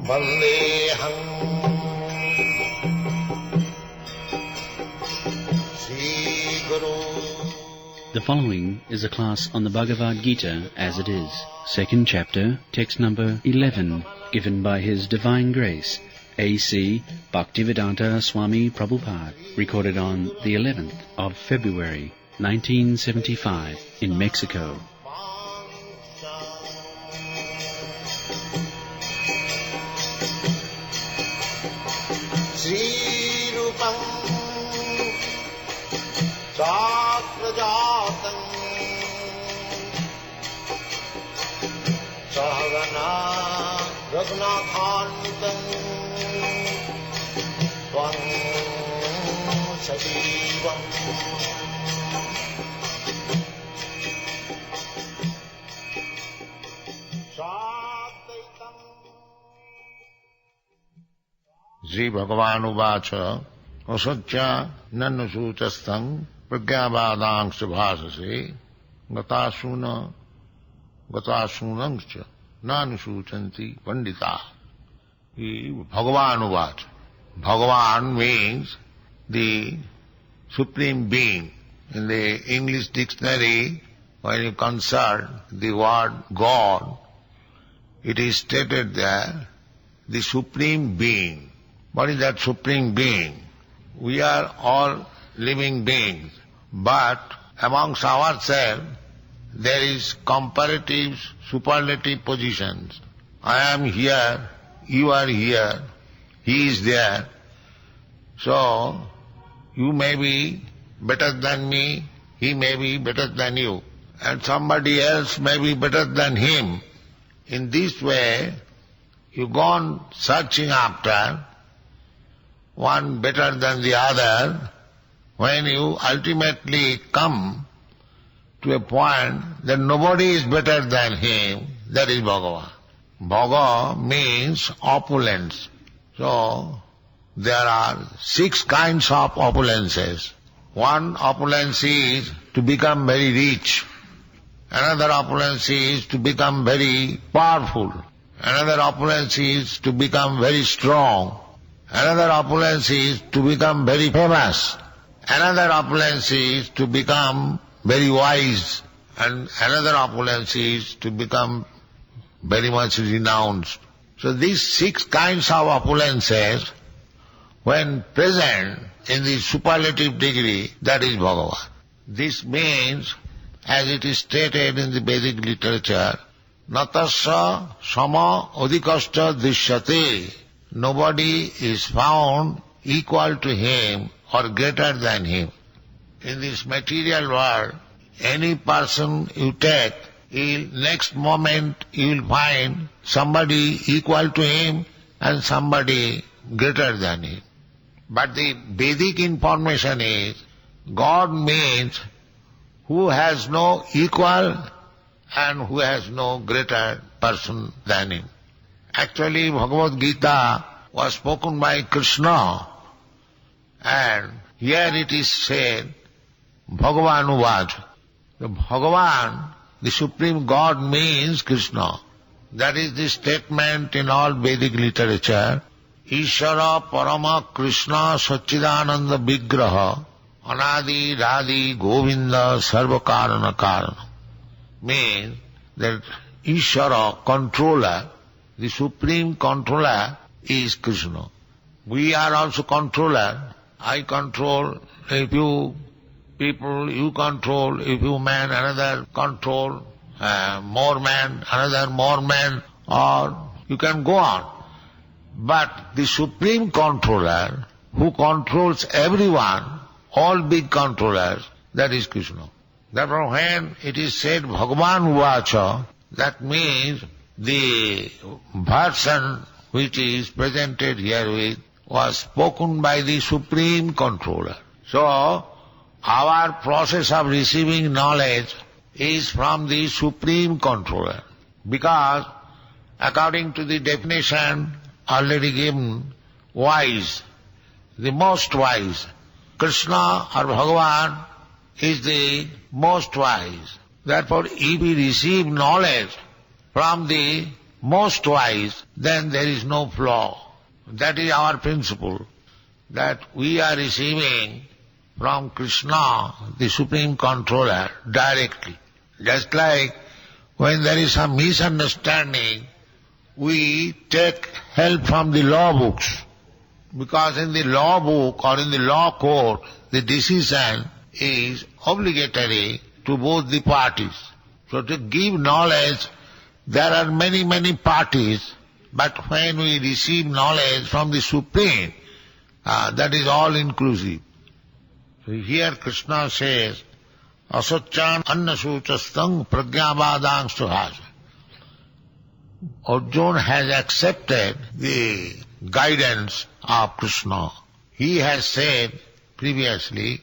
Vandeham Sri Guru. The following is a class on the Bhagavad-gītā As It Is, second chapter, text number 11, given by His Divine Grace, A.C. Bhaktivedanta Swami Prabhupada, recorded on the 11th of February, 1975, in Mexico. Srirupam Sakrajatam Sahagana Raghunathantam Tvam Sativam Sri Bhagavan-uvaca asatya nanasutastam pragyavadangscha bhasase gatasunangcha nanasuchanti pandita. Bhagavan-uvaca. Bhagavan means the Supreme Being. In the English dictionary, when you consult the word God, it is stated there, the Supreme Being. What is that Supreme Being? We are all living beings, but amongst ourselves there is comparative, superlative positions. I am here, you are here, he is there. So, you may be better than me, he may be better than you, and somebody else may be better than him. In this way, you go on searching after one better than the other. When you ultimately come to a point that nobody is better than him, that is Bhagavan. Bhaga means opulence. So, there are 6 kinds of opulences. One opulence is to become very rich. Another opulence is to become very powerful. Another opulence is to become very strong. Another opulence is to become very famous. Another opulence is to become very wise. And another opulence is to become very much renounced. So these 6 kinds of opulences, when present in the superlative degree, that is Bhagavan. This means, as it is stated in the Vedic literature, natasya sama adhikascha drishyate. Nobody is found equal to him or greater than him. In this material world, any person you take, next moment you will find somebody equal to him and somebody greater than him. But the Vedic information is, God means who has no equal and who has no greater person than him. Actually, Bhagavad-gītā was spoken by Krishna, and here it is said, Bhagavan-uvaca. The Bhagavan, the Supreme God, means Krishna. That is the statement in all Vedic literature. Ishvara Parama Krishna Satchidananda Vigraha Anadi Radhi Govinda Sarvakarana Karana. Means that Ishvara, controller, the Supreme Controller is Krishna. We are also controller. I control a few people, you control a few men, another control more men, another more men, or you can go on. But the Supreme Controller, who controls everyone, all big controllers, that is Krishna. Therefore when it is said Bhagavan-uvaca, that means the version which is presented herewith was spoken by the Supreme Controller. So, our process of receiving knowledge is from the Supreme Controller. Because, according to the definition already given, wise, the most wise, Krishna or Bhagavan is the most wise. Therefore, if we receive knowledge from the most wise, then there is no flaw. That is our principle, that we are receiving from Krishna, the Supreme Controller, directly. Just like when there is some misunderstanding, we take help from the law books. Because in the law book or in the law court, the decision is obligatory to both the parties. So to give knowledge, there are many, many parties, but when we receive knowledge from the Supreme, that is all inclusive. So here Krishna says, asaccan annasuchastang pragyavadang suhasa. Arjuna has accepted the guidance of Krishna. He has said previously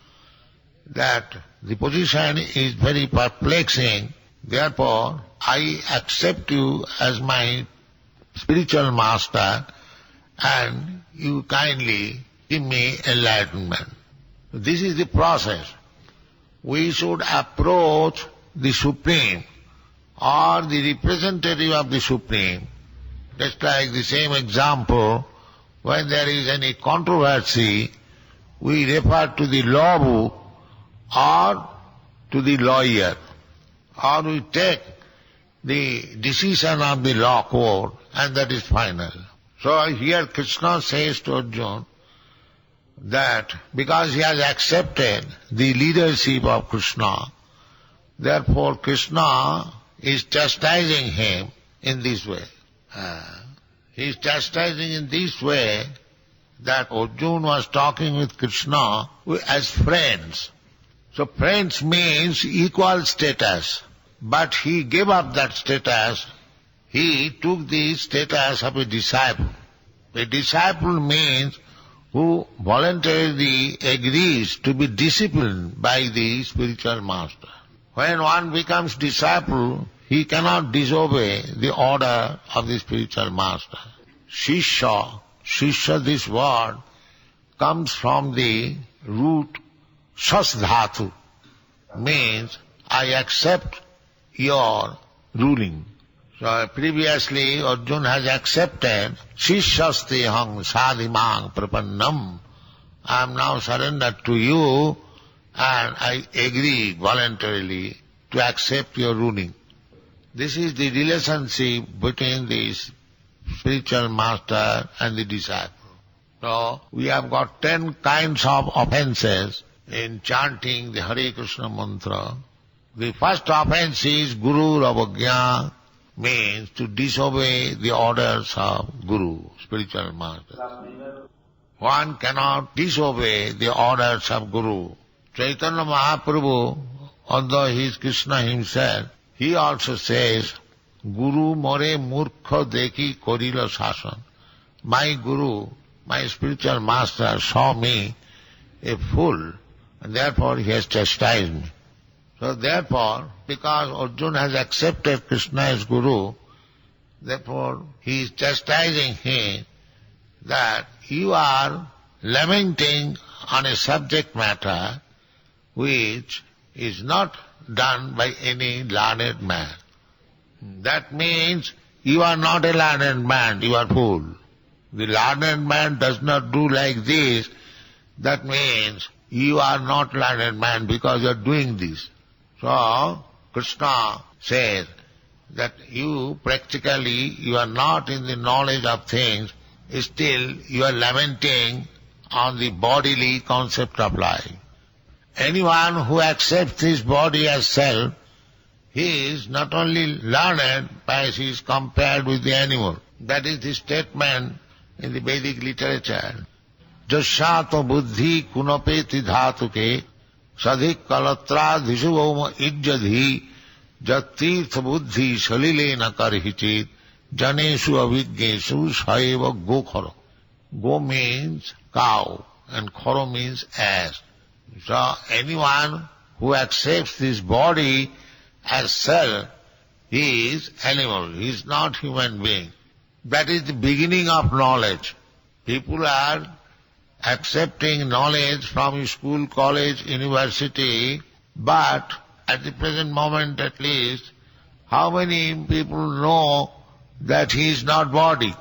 that the position is very perplexing, therefore I accept you as my spiritual master and you kindly give me enlightenment. This is the process. We should approach the Supreme or the representative of the Supreme, just like the same example, when there is any controversy, we refer to the law book or to the lawyer, or we take the decision of the law court, and that is final. So here Krishna says to Arjuna that because he has accepted the leadership of Krishna, therefore Krishna is chastising him in this way. He is chastising in this way that Arjuna was talking with Krishna as friends. So friends means equal status, but he gave up that status. He took the status of a disciple. A disciple means who voluntarily agrees to be disciplined by the spiritual master. When one becomes disciple, he cannot disobey the order of the spiritual master. Shishya, this word comes from the root shasdhatu, means I accept your ruling. So previously Arjuna has accepted Shishyastehang sadhimang prapannam. I am now surrendered to you and I agree voluntarily to accept your ruling. This is the relationship between the spiritual master and the disciple. So we have got 10 kinds of offences in chanting the Hare Krishna mantra. The first offence is Guru Avagya, means to disobey the orders of Guru, spiritual master. One cannot disobey the orders of Guru. Chaitanya Mahaprabhu, although he is Krishna himself, he also says, Guru more murkha deki korila sasan. My Guru, my spiritual master saw me a fool, and therefore he has chastised me. So therefore, because Arjuna has accepted Krishna as Guru, therefore he is chastising him that you are lamenting on a subject matter which is not done by any learned man. That means you are not a learned man, you are fool. The learned man does not do like this. That means you are not learned man because you are doing this. So Krishna says that you are not in the knowledge of things, still you are lamenting on the bodily concept of life. Anyone who accepts his body as self, he is not only learned, but he is compared with the animal. That is the statement in the Vedic literature. Jasyato buddhi kunapeti dhatuke sadhik kalatra dhisuvoma ijjadhi jatirtha buddhi salilena karhichit janeshu avijneshu saeva gokhara. Go means cow and khara means ass. So anyone who accepts this body as self, he is animal, he is not human being. That is the beginning of knowledge. People are accepting knowledge from school, college, university, but at the present moment at least, How many people know that he is not body?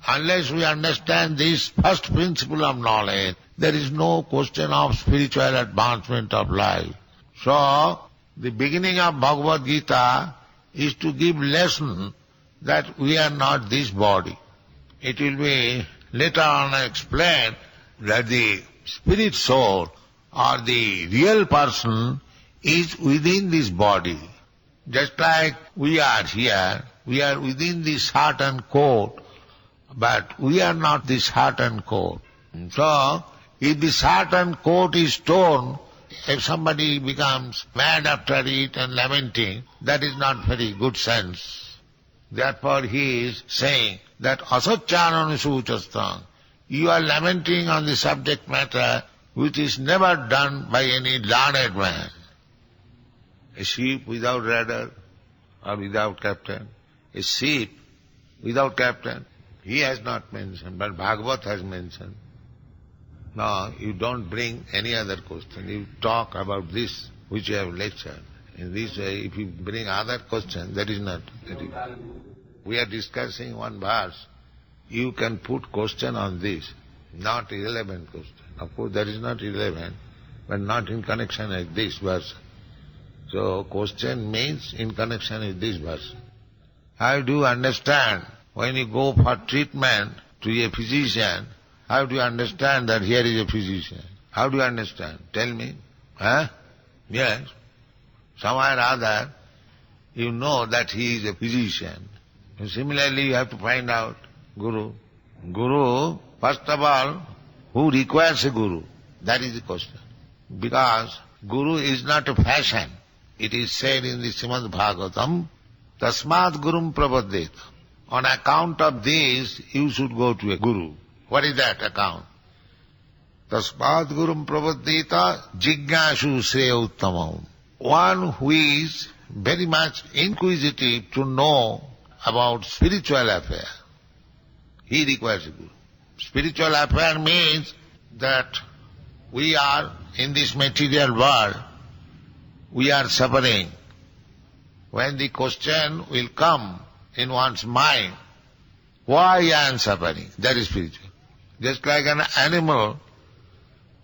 Unless we understand this first principle of knowledge, there is no question of spiritual advancement of life. So, the beginning of Bhagavad-gītā is to give lesson that we are not this body. It will be later on explained that the spirit soul or the real person is within this body. Just like we are here, we are within this heart and coat, but we are not this heart and coat. So, if this heart and coat is torn, if somebody becomes mad after it and lamenting, that is not very good sense. Therefore he is saying that asacchānanusuchastam. You are lamenting on the subject matter which is never done by any learned man. A ship without rudder or without captain. A ship without captain. He has not mentioned, but Bhagavad has mentioned. No, you don't bring any other question. You talk about this which you have lectured. In this way, if you bring other question, that is not. We are discussing one verse. You can put question on this, not irrelevant question. Of course, that is not irrelevant, but not in connection with this verse. So, question means in connection with this verse. How do you understand when you go for treatment to a physician? How do you understand that here is a physician? How do you understand? Tell me. Huh? Yes. Somewhere or other, you know that he is a physician. And similarly, you have to find out Guru. Guru, first of all, who requires a Guru? That is the question. Because Guru is not a fashion. It is said in the Shrimad Bhagavatam, Tasmāt Gurum Prabhaddeta. On account of this, you should go to a Guru. What is that account? Tasmāt Gurum Prabhaddeta Jignāsu Shreya Uttamam. One who is very much inquisitive to know about spiritual affair, he requires a Guru. Spiritual affair means that we are in this material world, we are suffering. When the question will come in one's mind, why I am suffering? That is spiritual. Just like an animal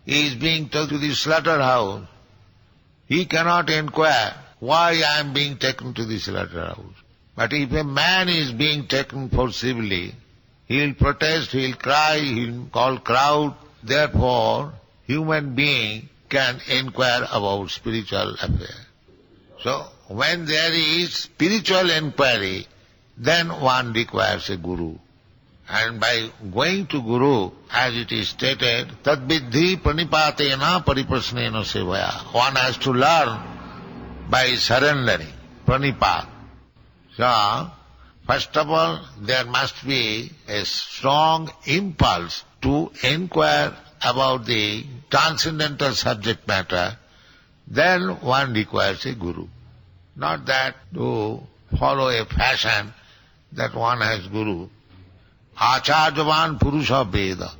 is being taken to the slaughterhouse, he cannot inquire why I am being taken to the slaughterhouse. But if a man is being taken forcibly, he will protest, he will cry, he will call crowd. Therefore, human being can inquire about spiritual affair. So, when there is spiritual inquiry, then one requires a Guru. And by going to Guru, as it is stated, tad-viddhi pranipātena pariprasnena sevaya. One has to learn by surrendering, pranipat. So, first of all, there must be a strong impulse to inquire about the transcendental subject matter. Then one requires a Guru. Not that to follow a fashion that one has Guru. Acharyavan Purusha Veda.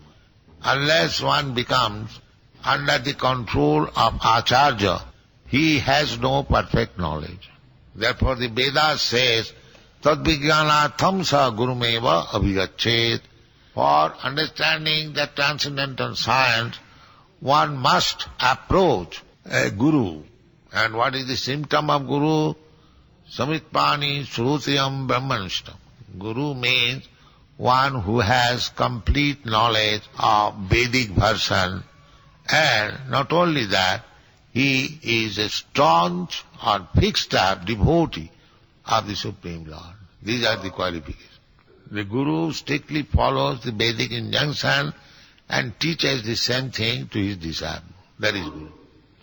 Unless one becomes under the control of Acharya, he has no perfect knowledge. Therefore the Vedas says, Tad-vijñānātham sa gurumeva abhigacchēt. For understanding the transcendental science, one must approach a Guru. And what is the symptom of Guru? Samitpani shrutiyam brahmanishtam. Guru means one who has complete knowledge of Vedic version, and not only that, he is a staunch or fixed up devotee of the Supreme Lord. These are the qualifications. The Guru strictly follows the Vedic injunction and teaches the same thing to his disciple. That is Guru.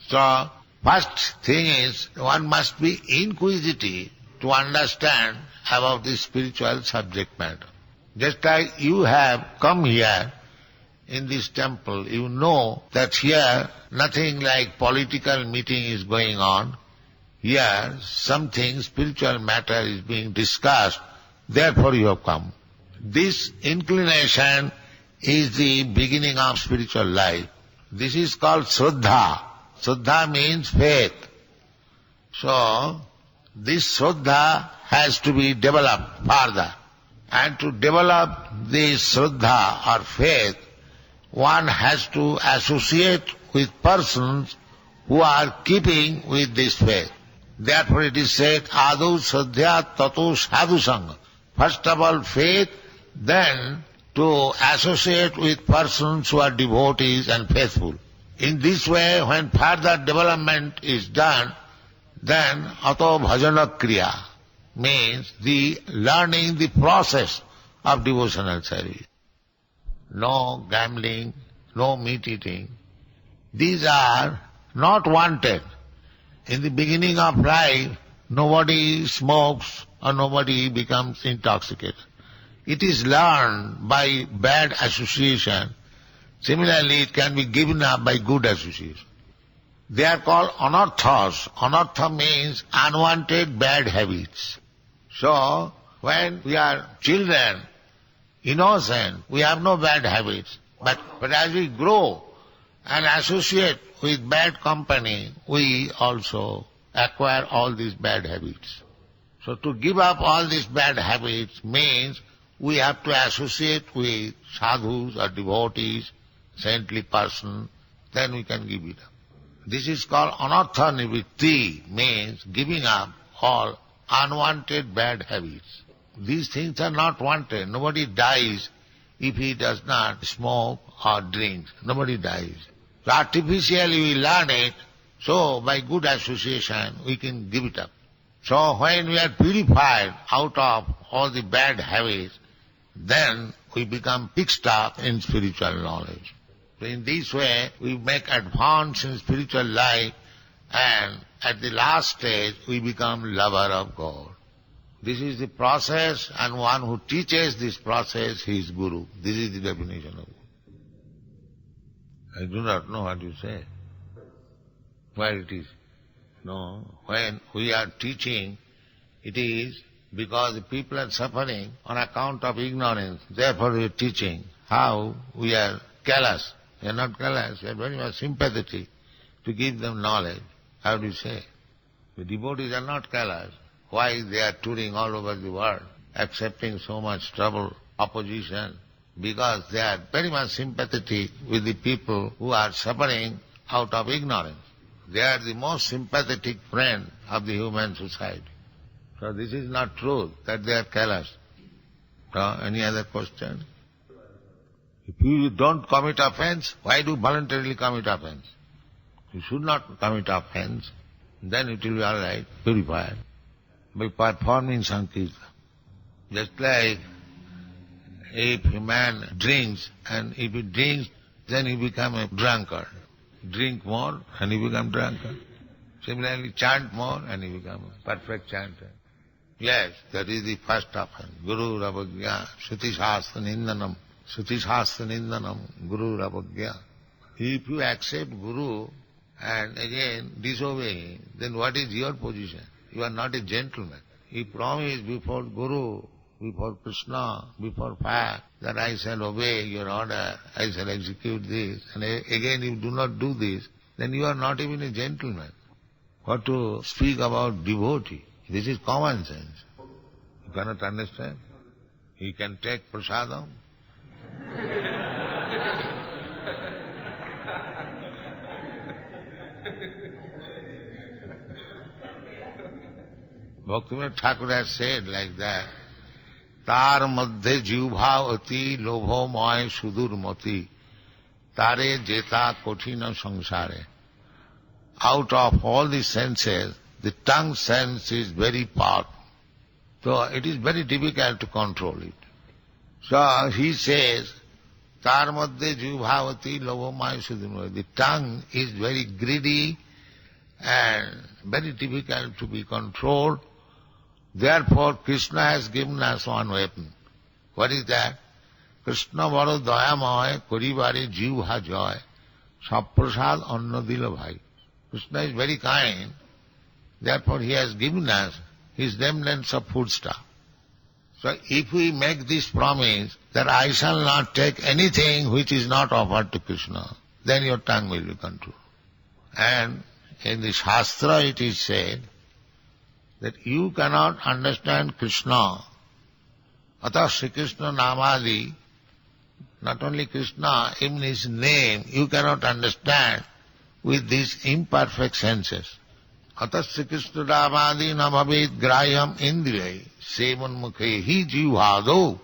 So, first thing is, one must be inquisitive to understand about the spiritual subject matter. Just like you have come here in this temple, you know that here nothing like political meeting is going on. Here something spiritual matter is being discussed, therefore you have come. This inclination is the beginning of spiritual life. This is called Shraddha. Shraddha means faith. So, this Shraddha has to be developed further. And to develop this Shraddha or faith, one has to associate with persons who are keeping with this faith. Therefore it is said, Ādau Shraddhya Tato Sadhu Sangha. First of all faith, then to associate with persons who are devotees and faithful. In this way, when further development is done, then Ato Bhajana Kriya means the learning the process of devotional service. No gambling, no meat eating. These are not wanted. In the beginning of life, nobody smokes or nobody becomes intoxicated. It is learned by bad association. Similarly, it can be given up by good association. They are called anarthas. Anartha means unwanted bad habits. So, when we are children, innocent, we have no bad habits. But as we grow and associate with bad company, we also acquire all these bad habits. So to give up all these bad habits means we have to associate with sadhus or devotees, saintly person, then we can give it up. This is called anartha nivritti, means giving up all unwanted bad habits. These things are not wanted. Nobody dies if he does not smoke or drink. Nobody dies. So artificially we learn it, so by good association we can give it up. So when we are purified out of all the bad habits, then we become fixed up in spiritual knowledge. So in this way we make advance in spiritual life, and at the last stage we become lover of God. This is the process, and one who teaches this process, he is Guru. This is the definition of Guru. I do not know what you say, where it is. No, when we are teaching, it is because the people are suffering on account of ignorance. Therefore we are teaching. How we are callous. We are not callous, we are very much sympathetic to give them knowledge. How do you say? The devotees are not callous. Why they are touring all over the world, accepting so much trouble, opposition? Because they are very much sympathetic with the people who are suffering out of ignorance. They are the most sympathetic friend of the human society. So this is not true that they are callous. So any other question? If you don't commit offense, why do you voluntarily commit offense? You should not commit offense, then it will be all right, purified, by performing Sankirtan. Just like if a man drinks, and if he drinks, then he becomes a drunkard. Drink more and he becomes drunkard. Similarly, chant more and he becomes a perfect chanter. Yes, that is the first offense. Guru Rabagya, Shruti Shastra Nindanam, Shruti Shastra Nindanam, Guru Rabagya. If you accept Guru and again disobey him, then what is your position? You are not a gentleman. He promised before Guru, before Krishna, before fire, that I shall obey your order, I shall execute this, and again you do not do this, then you are not even a gentleman. What to speak about devotee? This is common sense. You cannot understand? He can take prasadam. Bhaktivinoda Thakur has said like that, Tar madhe jivbhavati lobho moy sudur mati, tare jeta kothina sangsare. Out of all the senses, the tongue sense is very powerful. So it is very difficult to control it. So he says, Tar madhe jivbhavati lobho moy sudur mati. The tongue is very greedy and very difficult to be controlled. Therefore, Krishna has given us one weapon. What is that? Krishna baro dayamoy koribare jivha joy saprasad anna dila bhai. Krishna is very kind. Therefore, he has given us his remnants of food stuff. So, if we make this promise that I shall not take anything which is not offered to Krishna, then your tongue will be controlled. And in the Shastra it is said, that you cannot understand Krishna. Atah Sri Krishna Namadi, not only Krishna, even his name, you cannot understand with these imperfect senses. Atah Sri Krishna Namadi namavid grayam indriyai sevan mukhe hi jivhado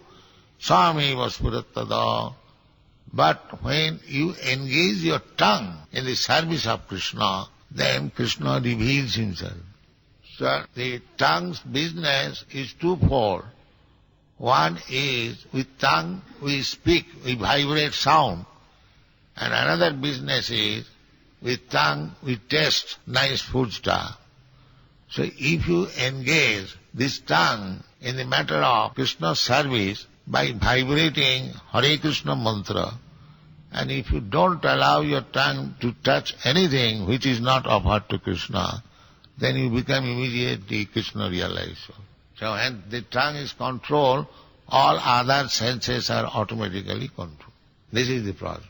sameva spurattada. But when you engage your tongue in the service of Krishna, then Krishna reveals himself. So the tongue's business is twofold. One is with tongue we speak, we vibrate sound. And another business is with tongue we taste nice food stuff. So if you engage this tongue in the matter of Krishna's service by vibrating Hare Krishna mantra, and if you don't allow your tongue to touch anything which is not offered to Krishna, then you become immediately Krishna realized. So when the tongue is controlled, all other senses are automatically controlled. This is the problem.